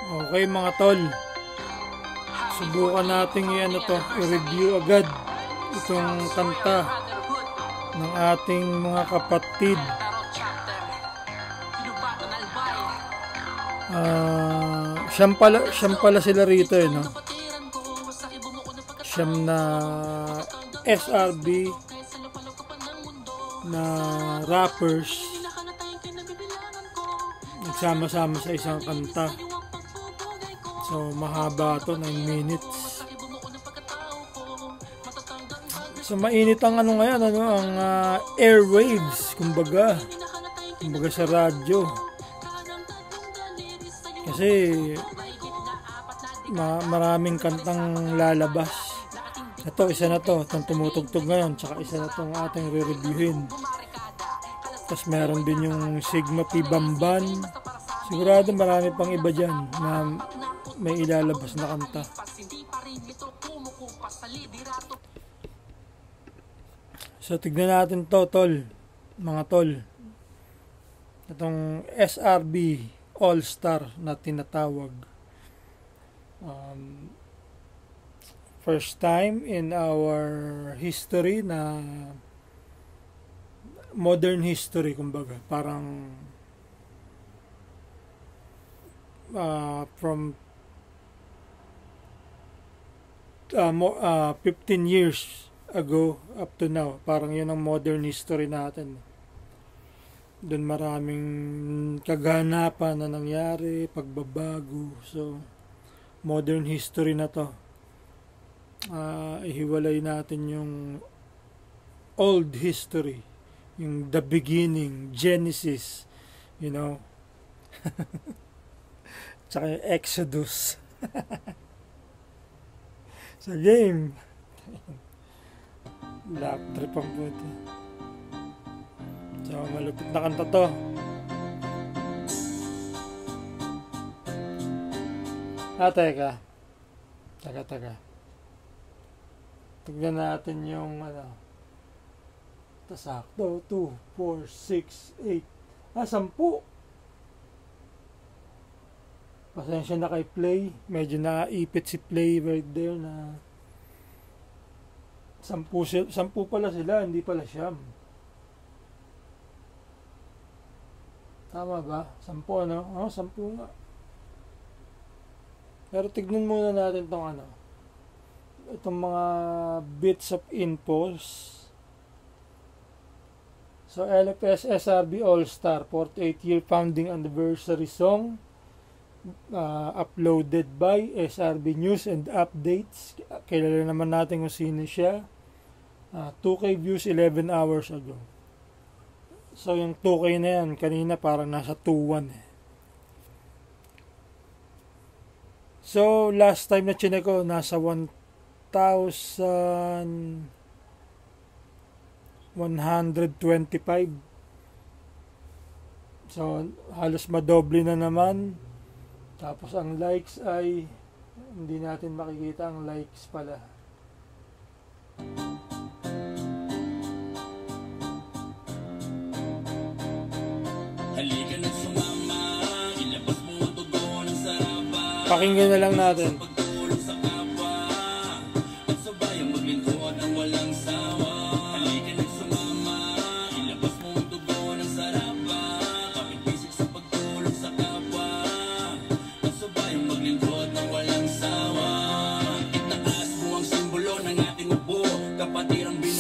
Okay mga tol, subukan natin i-review agad itong kanta ng ating mga kapatid. Siyam pala sila rito no? Siyam na SRB na rappers nagsama-sama sa isang kanta. So mahaba to, 9 minutes. So mainit ang ngayon, ang airwaves, kumbaga sa radyo. Kasi maraming kantang lalabas. Ito, isa na to, itong tumutugtog ngayon, tsaka isa na itong ating re-reviewin. Tapos meron din yung Sigma P Bamban. Sigurado marami pang iba dyan na may ilalabas na kanta. So tignan natin to, tol, mga tol. Itong SRB All-Star na tinatawag. First time in our history na modern history, kumbaga. Parang from 15 years ago up to now, parang yun ang modern history natin. Doon maraming kaganapan na nangyari, pagbabago. So modern history na to. Ihiwalay natin yung old history, yung the beginning, Genesis, you know. Tsaka yung Exodus. Sa game. Lap trip ang puto. So malupit na kanta to. Teka. Tignan natin yung tasakto. 2, 4, 6, 8. 10. Pasensya na kay Play. Medyo naipit si Play right there na 10 pala sila, hindi pala siyam. Tama ba? 10 ano? 10 nga. Pero tignan muna natin itong mga bits of infos. So LFS SRB All-Star 48 year founding anniversary song, uploaded by SRB News and Updates. Kilala naman natin kung sino siya. 2K views 11 hours ago. So yung 2K na yan, kanina parang nasa 2.1 So last time na chinek ko, nasa 1,125. So halos madoble na naman. Tapos ang likes ay hindi natin makikita ang likes pala. Pakinggan na lang natin.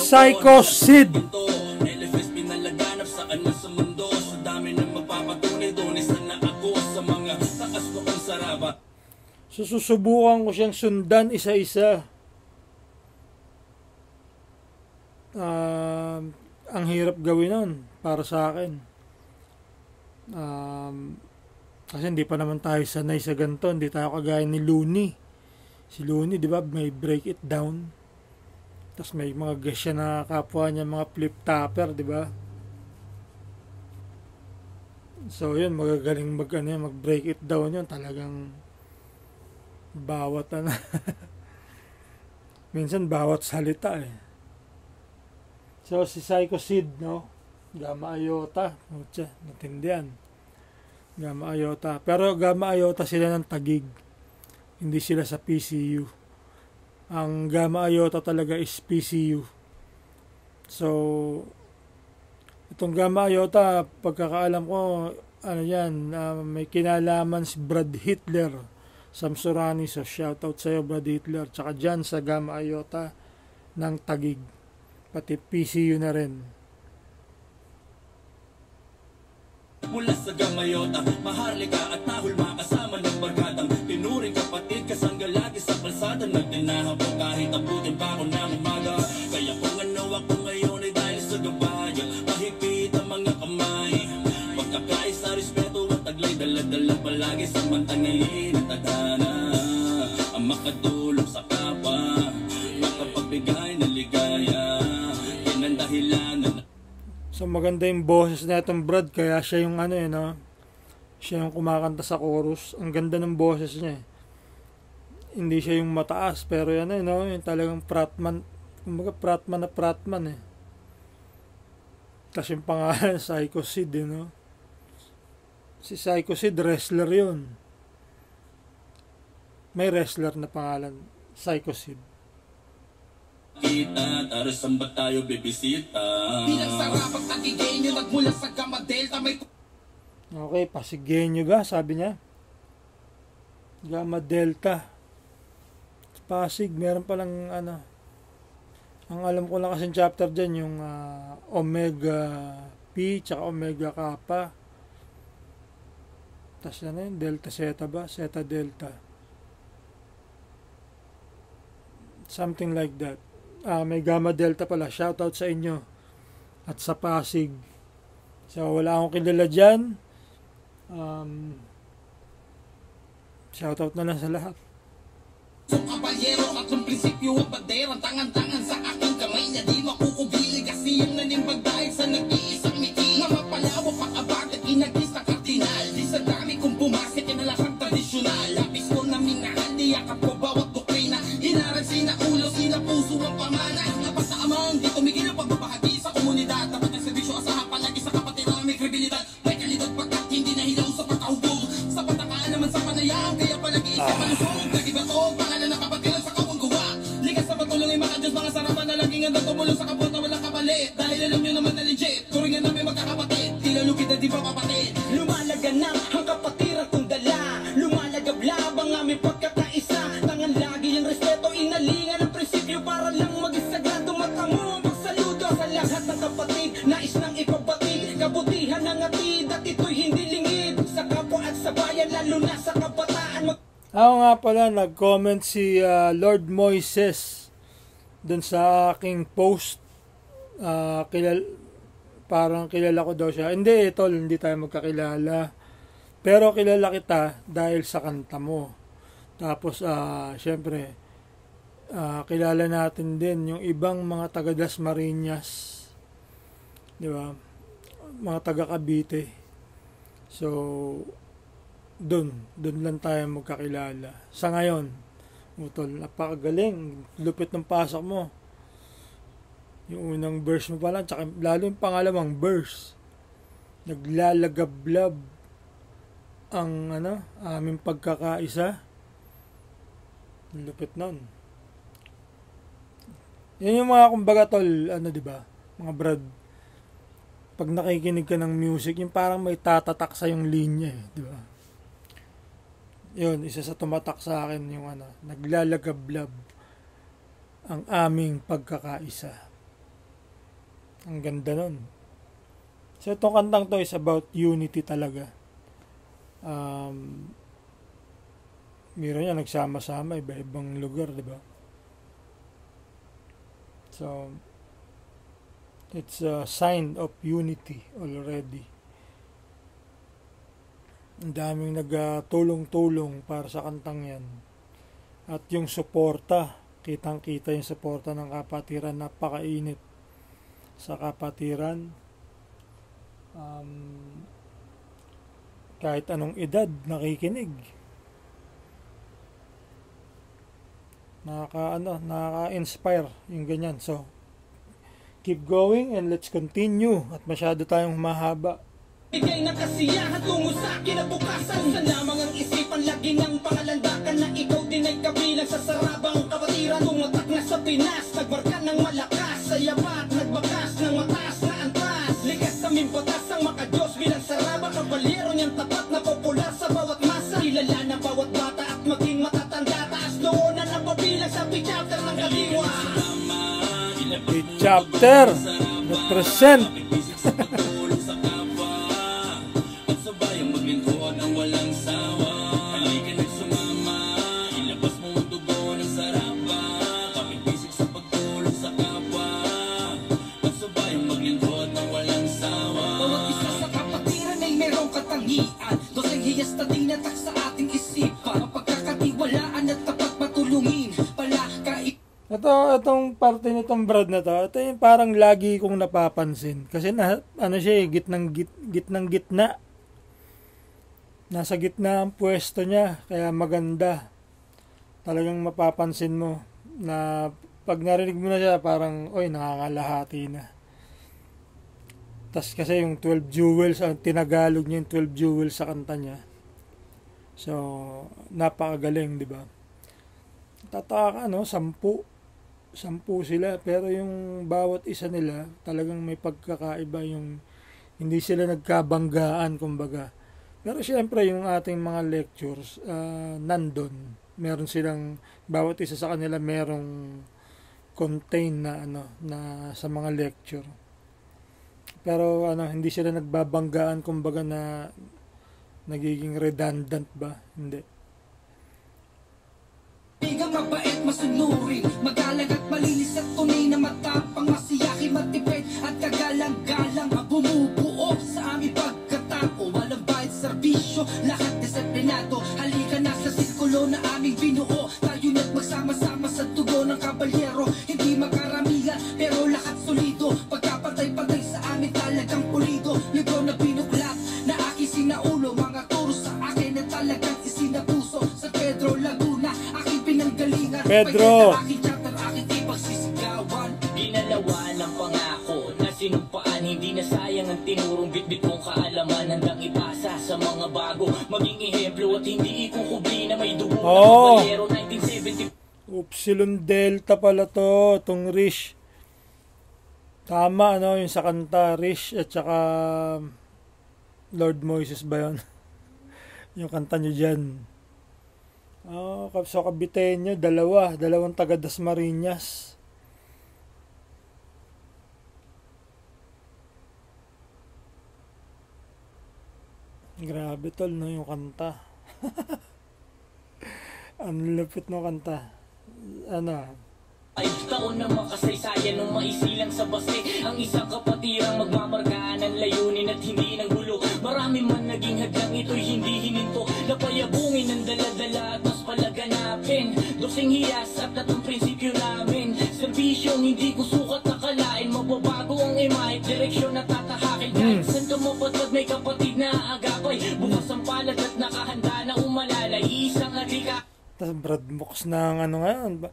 Psycho Sid. Susubukan ko siyang sundan isa-isa. Ang hirap gawin nun para sa akin. Kasi hindi pa naman tayo sanay sa ganito. Hindi tayo kagaya ni Looney. Si Looney, di ba, may break it down. Tapos may mga guest siya na kapwa niya, mga flip-topper, di ba? So yun, magagaling mag-break it down yun. Talagang bawat minsan bawat salita So si Psycho Sid, no? Gamma Iota, natindi yan. Gamma Iota. Pero Gamma Iota sila ng Taguig. Hindi sila sa PCU. Ang Gamma Iota talaga is PCU. So, itong Gamma Iota, pagkakaalam ko, ano yan, may kinalaman si Brad Hitler, Samsurani. So, shoutout sa'yo, Brad Hitler. Tsaka dyan sa Gamma Iota ng Taguig. Pati PCU na rin. Mula sa Gamma Iota, maharlika at tahol makasama ng barkadang tinuring kapatid kasangga lagi sa kalsada. Nagtinaha po kahit abutin pa ako ng umaga. Kaya kung ano ako ngayon ay dahil sa gabay, mahigpit ang mga kamay. Pagkakaisa, respeto at taglay, dala-dala palagi sa mantangayin at tadhana. Ang makatulong sa kapwa, makapagbigay ng ligaya. Yan ang dahilan na So maganda yung boses na itong Brad, kaya siya yung ano no? Siya yung kumakanta sa chorus. Ang ganda ng boses niya. Hindi siya yung mataas, pero yan no? Yung talagang pratman. Kumbaga pratman na pratman eh. Tapos yung pangalan, Psycho Sid no? Si Psycho Sid, wrestler yun. May wrestler na pangalan, Psycho Sid. Kita, tara saan ba tayo bibisita? Bilang sarap ang tagigenyo, nagmula sa Gamma Delta may... Okay, Pasigenyo ba? Sabi niya. Gamma Delta. Pasig, meron palang ano. Ang alam ko lang kasi chapter dyan, yung Omega P, tsaka Omega Kappa. Tapos ano yun, Delta Zeta ba? Zeta Delta. Something like that. May Gamma Delta pala. Shoutout sa inyo. At sa Pasig. So, wala akong kilala dyan. Shoutout na lang sa lahat. So, kabalyero at yung prinsipyo ang bandera, tangan-tangan sa aking kamay na di makukubili kasi yung nanimbag dahil sa nag-iisang miti na mapalawak pang-abag at inagis na kardinal. Di sa dami kong bumasik na lahat tradisyonal. Lapis ko na minahal, niyakap ko bawat doktrina. Inaral sina ulo, sina puso ang pamana. Lapas sa amang, di tumigil ang pagbabahagi sa komunidad. Dapat ang servisyo asahan palagi sa kapatid na may kredibilidad. May kalidad pagkat hindi na hilaw sa pagkahubog. Sa patakaan naman sa panayam, kaya palagi sa palusog. Nag-iba to, pangalan ng kapatiran sa kawang gawa. Ligas sa patulong ay mga Diyos, mga sarapan na laging hanggang tumulong sa kapot na walang kapalit. Dahil alam nyo naman na legit, turingan namin magkakapatid. Tila lupit na di pa kapatid. Lumalaganap ang kapatiran kong dala. Lumalagablab ang aming pagkakaisa. Tangan lagi ang respeto, inalingan ang prinsipyo para lang mag-isagrado matamo ang pagsaludo sa lahat ng kapatid. Nais nang ipabatid, kabutihan ng atid at ito'y hindi lingid sa kapwa at sa bayan, lalo na sa kabataan. Ako nga pala, nag-comment si Lord Moises dun sa aking post. Parang kilala ko daw siya. Hindi, tol, hindi tayo magkakilala. Pero kilala kita dahil sa kanta mo. Tapos, syempre, kilala natin din yung ibang mga taga Dasmariñas. Di ba? Mga taga Cavite. So, doon lang tayo magkakilala. Sa ngayon, utol, napakagaling. Lupit ng pasok mo. Yung unang verse mo pala, tsaka lalo yung pangalawang verse. Naglalagablab ang aming pagkakaisa. Lupit nun. Yan yung mga kumbaga tol, di ba? Mga brad. Pag nakikinig ka ng music, yung parang may tatatak sa yung linya, di ba? Yun, isa sa tumatak sa akin yung naglalagablab ang aming pagkakaisa. Ang ganda nun. So itong kantang to is about unity talaga. Meron yan, nagsama-sama, iba-ibang lugar, di ba? So, it's a sign of unity already. Ang daming nagtulong-tulong para sa kantang yan. At yung suporta, kitang-kita yung suporta ng kapatiran, napakainit sa kapatiran. Kahit anong edad, nakikinig. Nakaka-inspire yung ganyan. So, keep going and let's continue. At masyado tayong humahaba. Bigay ng kasiyahan tungo sa kinabukasan. Sa lamang ang isipan, lagi ng pangalandakan na ikaw din ay kabilang sa sarabang kapatiran. Tumatak na sa Pinas, nagmarka ng malakas. Sa yabat, nagbakas ng mataas na antas. Likas sa mimbatas ang makadiyos bilang saraba. Kabalyero niyang tapat na popular sa bawat masa. Kilala ng bawat bata at maging matatanda. Taas noonan ang pabilang sa chapter ng kaliwa. Chapter represent. Itong parte nitong Brad na to, ito yung parang lagi kong napapansin. Kasi ano siya gitnang gitna. Nasa gitna ang pwesto niya, kaya maganda. Talagang mapapansin mo na pag narinig mo na siya, parang, oy, nakakalahati na. Tas kasi yung 12 jewels, ang tinagalog niya yung 12 jewels sa kanta niya. So, napakagaling, di ba? Tataka ka, 10 sila, pero yung bawat isa nila talagang may pagkakaiba, yung hindi sila nagkabanggaan kumbaga. Pero syempre yung ating mga lectures nandun, meron silang bawat isa sa kanila merong contain na na sa mga lecture. Pero hindi sila nagbabanggaan kumbaga na nagiging redundant ba? Hindi. Bigang mabait, masunurin, magalang at malinis at tunay na matapang, masiyahi, matipid at kagalang-galang, bumubuo sa aming pagkatao, walang bayad serbisyo, lahat disiplinado. Halika na sa sirkulo na aming binuo, tayo na't magsama-sama sa dugo ng kabalyero. Hindi makaramihan pero lahat solido, pagkapantay-pantay sa amin talagang pulido. Libro na binuklat na aking sinaulo, mga turo sa akin na talagang isinapuso. Sa Pedro Laguna, aking pinanggalingan, Pedro, aking ipagsisigawan. Ginalawa ng pangako na sinumpaan, hindi na sayang ang tinurong bitbit mong kaalaman. Handang ipasa sa mga bago, maging ehemplo at hindi ikukubi na may dugo ng Valero 1970. Upsilon Delta pala to, itong Rish. Tama, yung sa kanta, Rish at saka Lord Moises ba yun? Yung kanta nyo dyan. So Caviteño, dalawang taga Dasmariñas. Grabe tol, yung kanta. Ang lupit ng kanta. 5 taon na makasaysayan nung maisilang sa base. Ang isang kapatirang magmamarkaan ng layunin at hindi ng gulo. Marami man naging hadlang, ito'y hindi hininto. Napayabungin ng dala-dala at mas palaganapin. Dosing hiyas at natong prinsipyo namin. Serbisyong hindi ko sukat nakalain. Mababago ang imahe, direksyon na tatahakin. Kahit saan ka mapatpad may kapatid na aagapay. Bukas ang palad at nakahanda na umalalay. Isang adika. Tapos Brad Mox ng ngayon.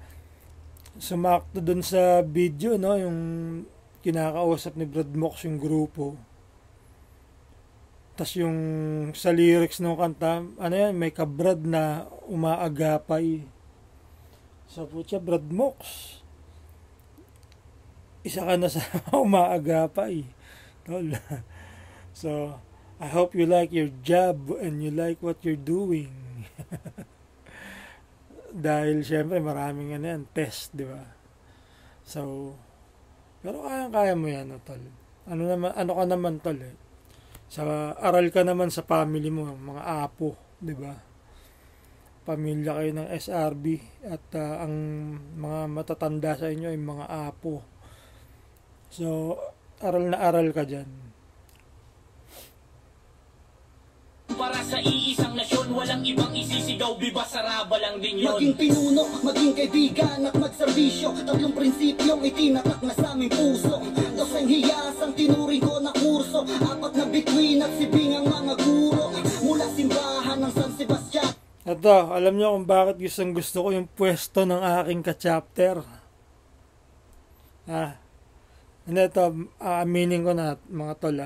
Sumakto dun sa video, yung kinakausap ni Brad Mox yung grupo. Tas yung sa lyrics ng kanta, may kabrad na umaagapay. So putya, Brad Mox, isa ka na sa umaagapay. So I hope you like your job and you like what you're doing. Dahil syempre maraming test, di ba? So, pero kaya mo yan, tol. Ano ka naman, tol, Sa aral ka naman sa family mo, mga apo, di ba? Pamilya kayo ng SRB at ang mga matatanda sa inyo ay mga apo. So, aral na aral ka dyan. Para sa iisang nasyon, walang ibang isisigaw, biba saraba lang din yun. Maging pinuno, maging kaibigan at magserbisyo, tatlong prinsipyong itinatak na sa aming puso. Doseng hiyas ang tinuring ko na kurso, 4 na bituin at sibing ang mga guro, mula simbahan ng San Sebastian. Ito, alam niyo kung bakit gusto ko yung pwesto ng aking ka-chapter. Ito, aminin ko na mga tol.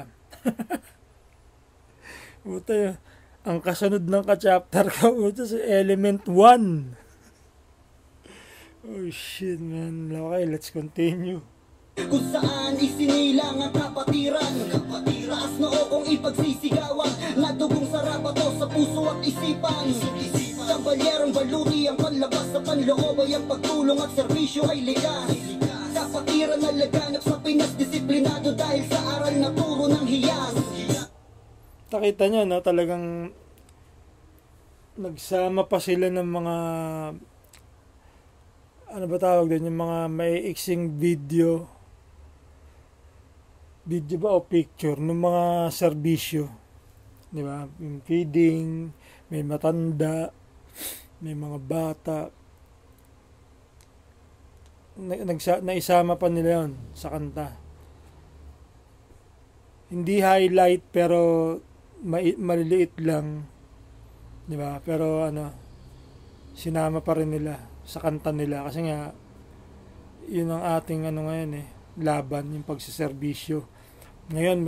Puta, ang kasunod ng ka-chapter ko, puta, si Element 1. Oh shit, man. Okay, let's continue. Kung saan isinilang ang kapatiran, taas noo kong ipagsisigawan, na dugong sarapato sa puso at isipan. Kabalyerong baluti ang panlabas sa panloob ay ang pagtulong at serbisyo ay likas. Kapatiran na laganap sa Pinas, disiplinado dahil sa aral na turo ng hiyas. Nakita nyo, no? Talagang nagsama pa sila ng mga, ano ba tawag din, yung mga maiiksing video ba o picture ng mga serbisyo, di ba? Yung feeding, may matanda, may mga bata, naisama pa nila yun sa kanta. Hindi highlight pero maliliit lang, di ba? Pero sinama pa rin nila sa kanta nila kasi nga yun ang ating ngayon laban, yung pagsiservisyo. Ngayon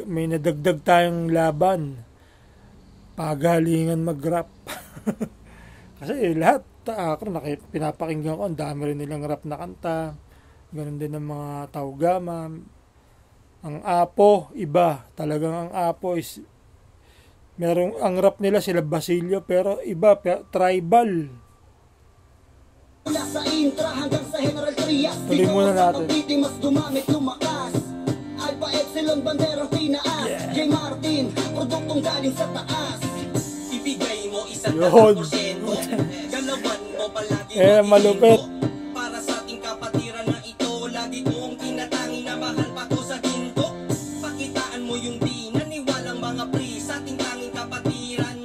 may nadagdag tayong laban, pagalingan mag-rap. Kasi lahat ako pinapakinggan ko, ang dami rin nilang rap na kanta, ganun din ng mga Taugama. Ang Apo, iba talagang. Ang Apo is ang rap nila sila Basilio, pero iba, tribal. Mula sa intra hanggang sa General Trias, tuloy muna natin. Mas dumamit, lumakas. Alpha Epsilon, banderang pinaas. J. Martin, produktong galing sa taas. Ibigay mo isang yun. Galawan mo palagi malupit. Para sa ating kapatiran na ito, lagi kong tinatangi na mahal pa ko sa ginto. Pakitaan mo yung di naniwalang mga pri sa ating tanging kapatiran.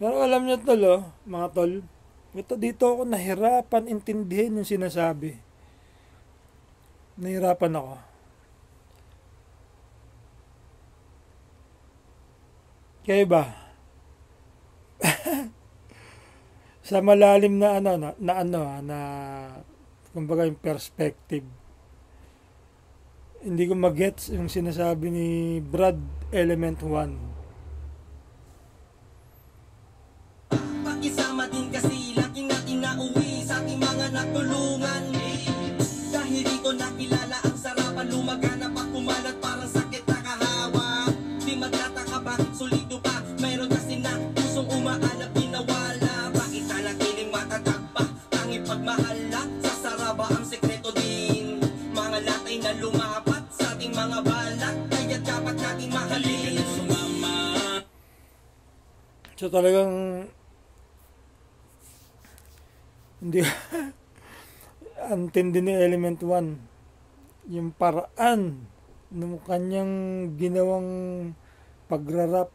Pero alam nyo tol, mga tol, dito ako nahirapan intindihin yung sinasabi. Nahirapan ako. Kaya ba? Sa malalim na kumbaga yung perspective. Hindi ko magets yung sinasabi ni Brad Element 1. Pakisama din kasi lagi natin nauwi sa ating mga natulungan. Dahil dito nakilala ang sarapan, lumaganap at kumalat parang sakit na kahawa. Di magtataka ba, solido pa, mayroon kasi na pusong umaalap, pinawala. Bakit nanakiling matatag pa, tangi pagmahala, sa saraba ang sekreto din. Mga latay na lumapat sa ating mga balat, kaya dapat natin mahalin. Sumama. So talagang hindi ang tindi ni Element 1 yung paraan ng kanyang ginawang pagrarap,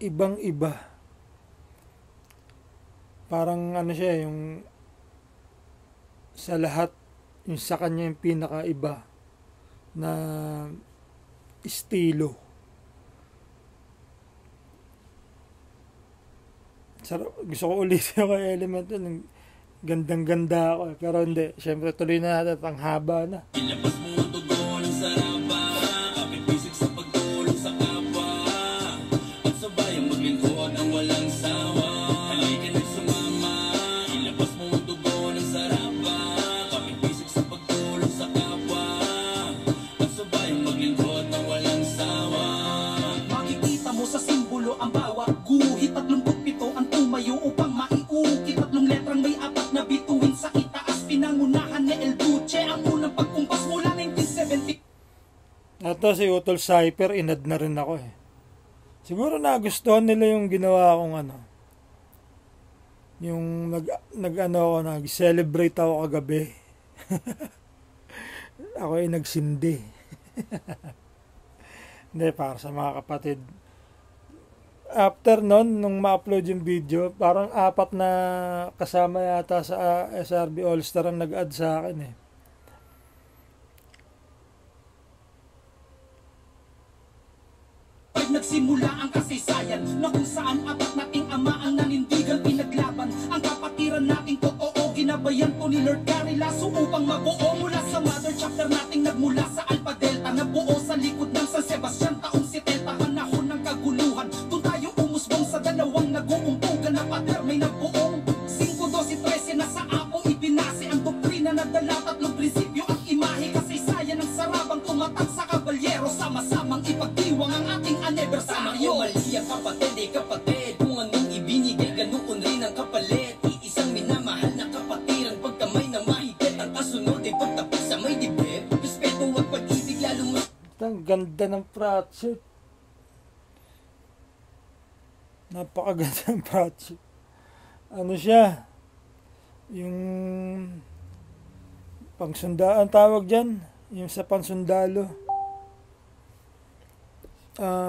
ibang iba. Parang siya yung sa lahat, yung sa kanya yung pinakaiba na estilo. Gusto ko ulitin yung kay Element 1, gandang-ganda ako pero hindi. Siyempre tuloy na natin, ang haba na. Ilabas mo ang dugo ng saraba, kapipisig sa pagtulong sa kapwa, at sabayang maglingkod ng walang sawa. Halika na sumama, ilabas mo ang dugo ng saraba, kapipisig sa pagtulong sa kapwa, at sabayang maglingkod ng walang sawa. Makikita mo sa simbolo ang bawat guhit at 37 ang tumayo upang maiukit. Tatlong letrang may apat na bituin sa itaas, pinangunahan ni El Duce ang unang pagkumpas mula 1970. Ito si Utol Cypher, inad na rin ako Siguro nagustuhan nila yung ginawa kong yung nag-celebrate ako kagabi. Ako ay nagsindi. Hindi, para sa mga kapatid. After nung ma-upload yung video, parang 4 na kasama yata sa SRB All-Star ang nag-add sa akin Nagsimula ang kasaysayan na kung saan apat nating ama ang nanindigan, pinaglaban ang kapatiran nating totoo. Ginabayan po ni Lord Gary Lasso upang mabuo mula sa mother chapter nating nagmula sa Alpha Delta, nabuo sa likod ng San Sebastian taong 70, panahon ng na pader may nagbuong 5-12-13 na sa apo ibinase ang doktrina na dala tatlong prinsipyo at imahe kasaysayan ng sarabang tumatak sa kabalyero sama-samang ipagdiwang ang ating anibersaryo. Mali ang kapatid kung anong ibinigay ganoon rin ang kapalit. Iisang minamahal na kapatiran pagkamay na mahigit ang kasunod ay pagtapos sa may dibdib. Respeto at pag-ibig lalong Ang ganda ng project. Napakaganda ng project. Ano siya? Yung pangsundaan tawag dyan. Yung sa pansundalo.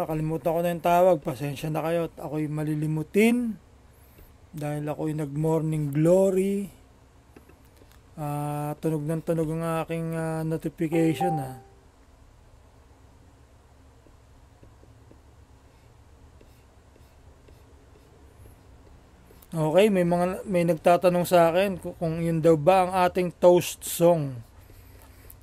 Kalimutan ko na yung tawag. Pasensya na kayo. At ako'y malilimutin. Dahil ako'y nag-morning glory. Tunog ng tunog ang aking notification Okay, may nagtatanong sa akin kung yun daw ba ang ating toast song.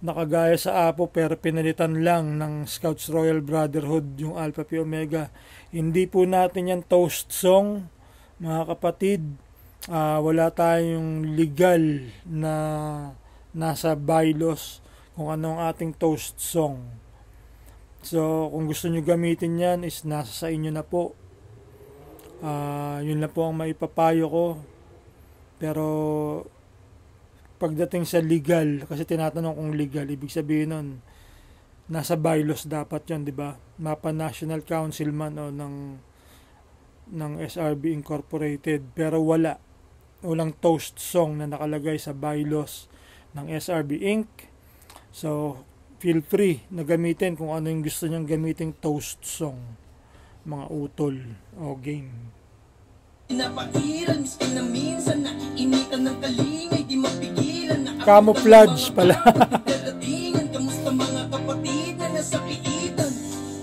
Nakagaya sa Apo pero pinalitan lang ng Scouts Royal Brotherhood yung Alpha Pi Omega. Hindi po natin yan toast song, mga kapatid. Wala tayong legal na nasa bylaws kung ano ang ating toast song. So, kung gusto nyo gamitin yan is nasa sa inyo na po. Yun lang po ang maipapayo ko. Pero pagdating sa legal, kasi tinatanong kung legal, ibig sabihin nun nasa bylaws dapat yun, di ba? Mapa National Council man o ng SRB Incorporated, pero walang toast song na nakalagay sa bylaws ng SRB Inc. So feel free na gamitin kung ano yung gusto nyong gamiting toast song, mga utol o game. Napairan, miskin na minsan nakiinitan ng kalingay, di mapigilan na Camouflage pala. Daratingan, kamusta mga kapatid na nasa piitan?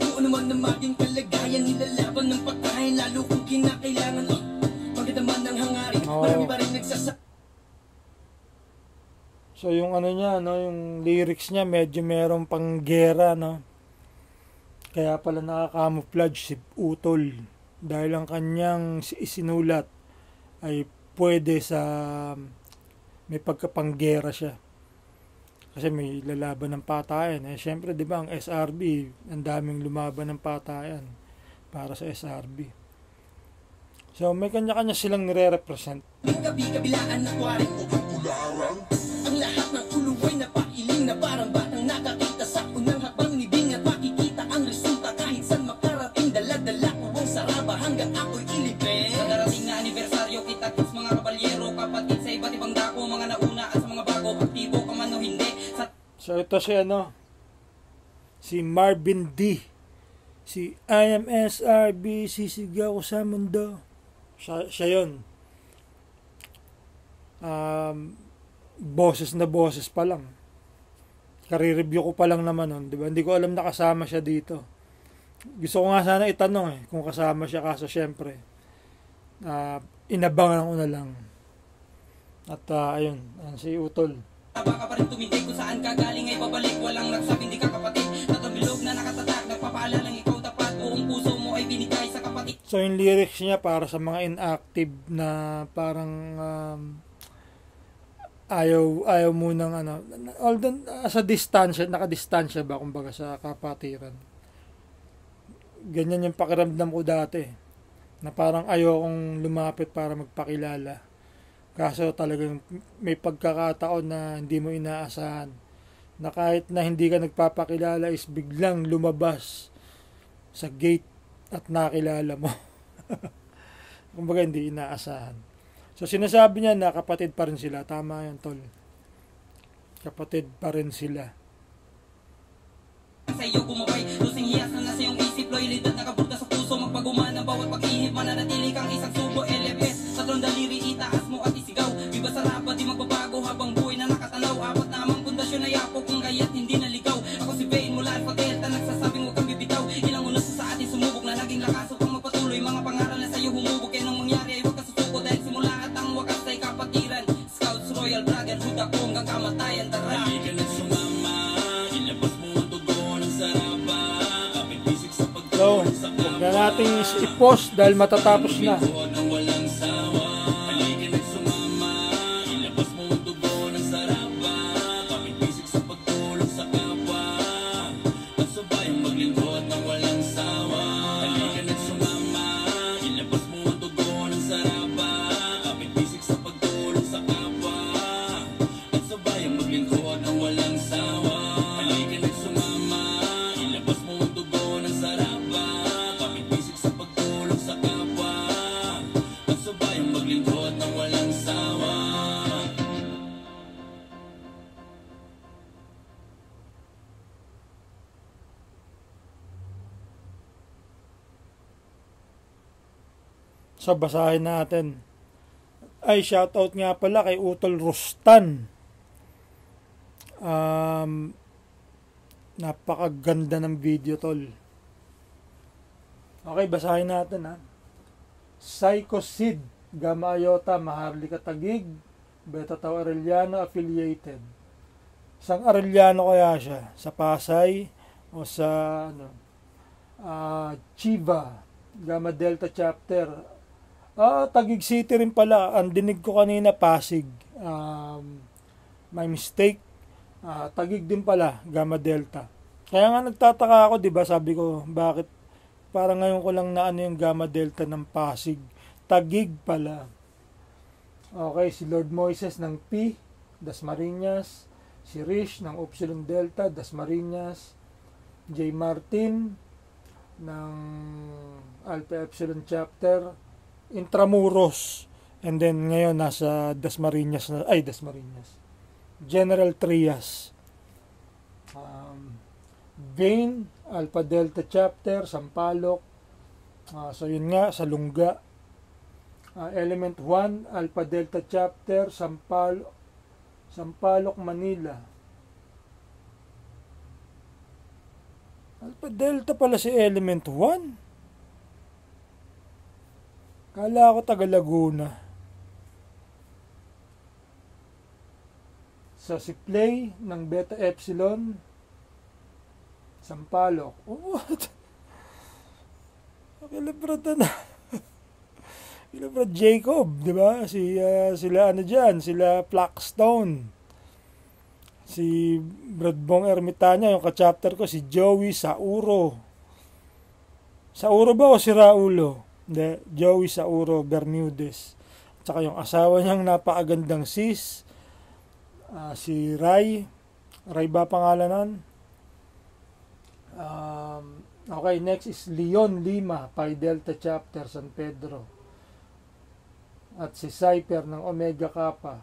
Kung ano man na maging kalagayan, nilalaban ng pagkain, lalo kung kinakailangan. Pagkataman ng hangarin, marami pa rin nagsasabi. So yung ano niya, no, yung lyrics niya medyo merong panggera, no. Kaya pala nakaka-camouflage si Utol dahil ang kanyang isinulat ay pwede sa may pagkapanggera siya. Kasi may lalaban ng patayan. Syempre, di ba, ang SRB, ang daming lumaban ng patayan para sa SRB. So, may kanya-kanya silang nire-represent. Gabi-kabilaan na kwaring o pagkularang. Ang lahat ng uluway na pailing na parang batang nakakita sa unang habang nibing at makikita ang resulta kahit saan makarating. Dala-dala ko ang saraba hanggang ako'y ilipin. Sa darating na anibersaryo kita kids mga kabalyero, kapatid sa iba't ibang dako, mga nauna at sa mga bago, aktibo ka man o hindi. So ito si Marvin D. Si I am SRB, sisigaw ko sa mundo. Siya yun. Boses na boses pa lang. Kare-review ko pa lang naman nun, di ba? Hindi ko alam na kasama siya dito. Gusto ko nga sana itanong kung kasama siya, kaso syempre inabangan ko na lang. At ayun, si Utol. Baka pa rin tumindig kung saan ka galing ay babalik. Walang nagsabing di ka kapatid. Natabilog na nakatatak, nagpapaalalang ikaw tapat. Buong puso mo ay binigay sa kapatid. So yung lyrics niya para sa mga inactive na parang ayaw munang although sa distansya, nakadistansya ba kumbaga sa kapatiran. Ganyan yung pakiramdam ko dati. Na parang ayokong lumapit para magpakilala. Kaso talagang may pagkakataon na hindi mo inaasahan. Na kahit na hindi ka nagpapakilala is biglang lumabas sa gate at nakilala mo. Kumbaga hindi inaasahan. So sinasabi niya na kapatid pa rin sila. Tama yan, Tol. Kapatid pa rin sila. Sa iyo kumabay, lusing hiyas na nasa iyong isip, loyalidad nakabulta sa puso, magpagumana bawat pag-ihip, mananatili kang isang subo, LFS, sa tron daliri, itaas mo at isigaw, viva sa rapa, di magbabago habang buhay na nakatanaw, apat na amang pundasyon na yapo, kung kaya't hindi naligaw, ako si Vane mula Alpha Delta, nagsasabing huwag kang bibitaw, ilang unos sa atin sumubok na naging lakas, upang magpatuloy, mga pangaral na sa iyo humubog, kaya nung mangyari ay huwag ka susuko, dahil simula at ang wakas ay kapatiran, Scouts Royal Brotherhood, ako hanggang kamatayan, tara. Halika na sumama, ilabas mo ang dugo ng saraba, kapit bisig sa pagkakas. So, huwag na natin i-post dahil matatapos na. So, basahin natin. Ay, shoutout nga pala kay Utol Rustan. Napakaganda ng video, tol. Okay, basahin natin, ha. Psycho Sid, Gamma Iota, Maharlika Taguig, Beta Tau Arellano affiliated. Isang Arellano kaya siya? Sa Pasay o sa Chiva, Gamma Delta Chapter. Taguig City rin pala. Ang dinig ko kanina, Pasig. My mistake. Taguig din pala, Gamma Delta. Kaya nga nagtataka ako, di ba? Sabi ko, bakit parang ngayon ko lang na yung Gamma Delta ng Pasig. Taguig pala. Okay, si Lord Moises ng P, Dasmariñas. Si Rish ng Upsilon Delta, Dasmariñas. J. Martin ng Alpha Epsilon Chapter, Intramuros. And then ngayon nasa Dasmariñas na, General Trias. Vane, Alpha Delta Chapter, Sampaloc. So yun nga, sa Lungga. Element 1, Alpha Delta Chapter, Sampaloc, Manila. Alpha Delta pala si Element 1. Kala ko taga Laguna. So si Play ng Beta Epsilon, Sampaloc. What? Kilibrata na. Kilibrata Jacob, di ba? Sila sila Blackstone. Si Bradbong Ermitanya, yung ka-chapter ko, si Joey Sauro. Sauro ba o si Raulo? Hindi, Joey Sauro Bermudez. At saka yung asawa niyang napakagandang sis, si Ray. Ray ba pangalan nun? Okay, next is Leon Lima, Pi Delta Chapter, San Pedro. At si Cyper ng Omega Kappa.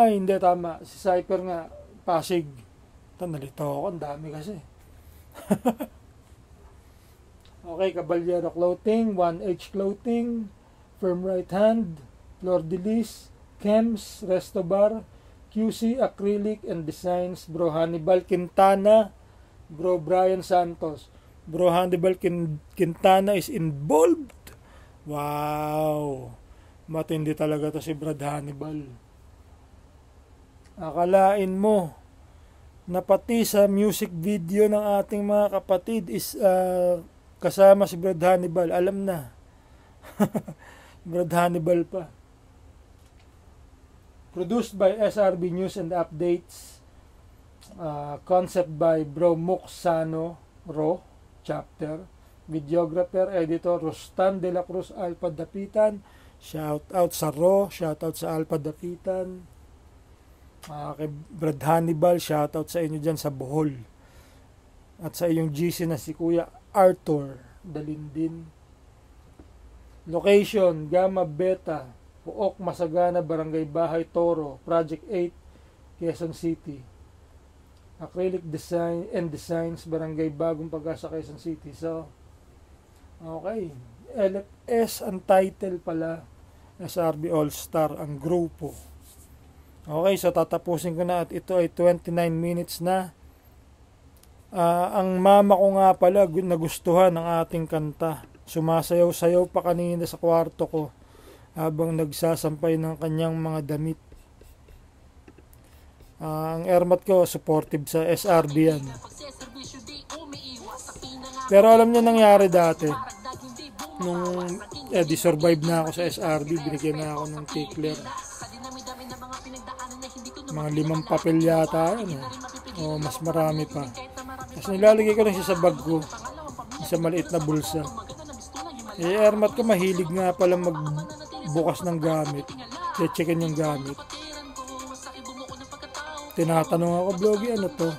Hindi, tama. Si Cyper nga, Pasig. Nalito ako, ang dami kasi. Okay, Caballero Clothing, 1H Clothing, Firm Right Hand, Flor de Lis, Chems, Resto Bar, QC Acrylic and Designs, Bro Hannibal Quintana, Bro Brian Santos. Bro Hannibal Quintana is involved. Wow. Matindi talaga to si Brad Hannibal. Akalain mo na pati sa music video ng ating mga kapatid is kasama si Brad Hannibal. Alam na. Brad Hannibal pa. Produced by SRB News and Updates. Concept by Bro Muxano Ro Chapter. Videographer, editor Rustan de la Cruz Alpha Dapitan. Shout out sa Ro, shout out sa Alpha Dapitan. Kay Brad Hannibal, shout out sa inyo dyan sa Bohol. At sa iyong GC na si Kuya Arthur Dalindin. Location, Gamma Beta, Puok, Masagana, Barangay Bahay, Toro, Project 8, Quezon City. Acrylic Design and Designs, Barangay Bagong Pag-asa, Quezon City. So, okay. LFS ang title pala. SRB All-Star ang grupo. Okay, so tatapusin ko na at ito ay 29 minutes na. Ang mama ko nga pala nagustuhan ng ating kanta. Sumasayaw-sayaw pa kanina sa kwarto ko habang nagsasampay ng kanyang mga damit. Ang ermat ko supportive sa SRB yan. Pero alam niyo nangyari dati. Nung di-survive na ako sa SRB, binigyan na ako ng tickler. Mga 5 papel yata yun, o mas marami pa. Tapos nilalagay ko lang siya sa bag ko, sa maliit na bulsa. Ermat ko mahilig nga pala magbukas ng gamit, checkin yung gamit. Tinatanong ako, Vloggy, ano to?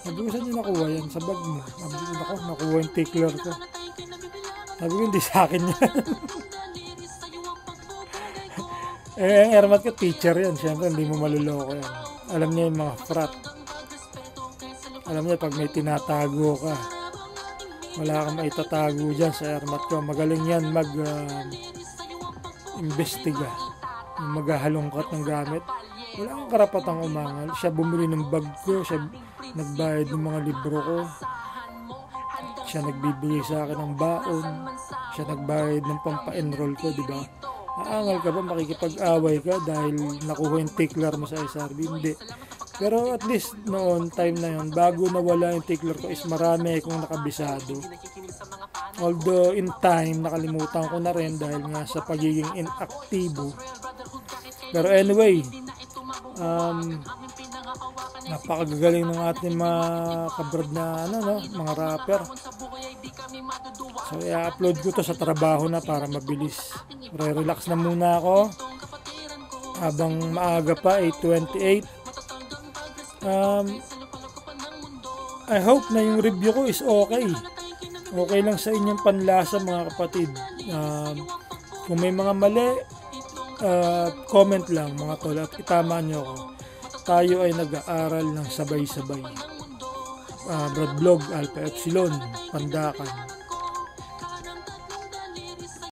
Sabi ko, saan nyo nakuha yan? Sa bag mo. Sabi ko, nakuha yung tickler ko. Sabi ko, hindi sa akin yan. Ang ermat ko, teacher yan. Siyempre, hindi mo maluloko yan. Alam niya yung mga frat. Alam niya pag may tinatago ka. Wala kang maitatago dyan sa Airmat ko. Magaling yan mag-imbestiga. Maghahalongkat ng gamit. Wala kang karapatang umangal. Siya bumili ng bag ko. Siya nagbayad ng mga libro ko. Siya nagbibigay sa akin ng baon. Siya nagbayad ng pampa-enroll ko, di ba? Aangal ka ba? Makikipag-away ka dahil nakuha yung tickler mo sa SRB? Hindi. Pero at least noon, time na yun, bago nawala yung tickler ko is marami akong nakabisado. Although in time, nakalimutan ko na rin dahil nga sa pagiging inaktibo. Pero anyway, napakagagaling ng ating mga kabrad na mga rapper. So i-upload ko to sa trabaho na para mabilis. Re-relax na muna ako habang maaga pa, 8:28. I hope na yung review ko is okay. Okay lang sa inyong panlasa mga kapatid. Kung may mga mali, comment lang mga tol at itama nyo ako. Tayo ay nag-aaral ng sabay-sabay. Brad Vlog, Alpha Epsilon, Pandakan.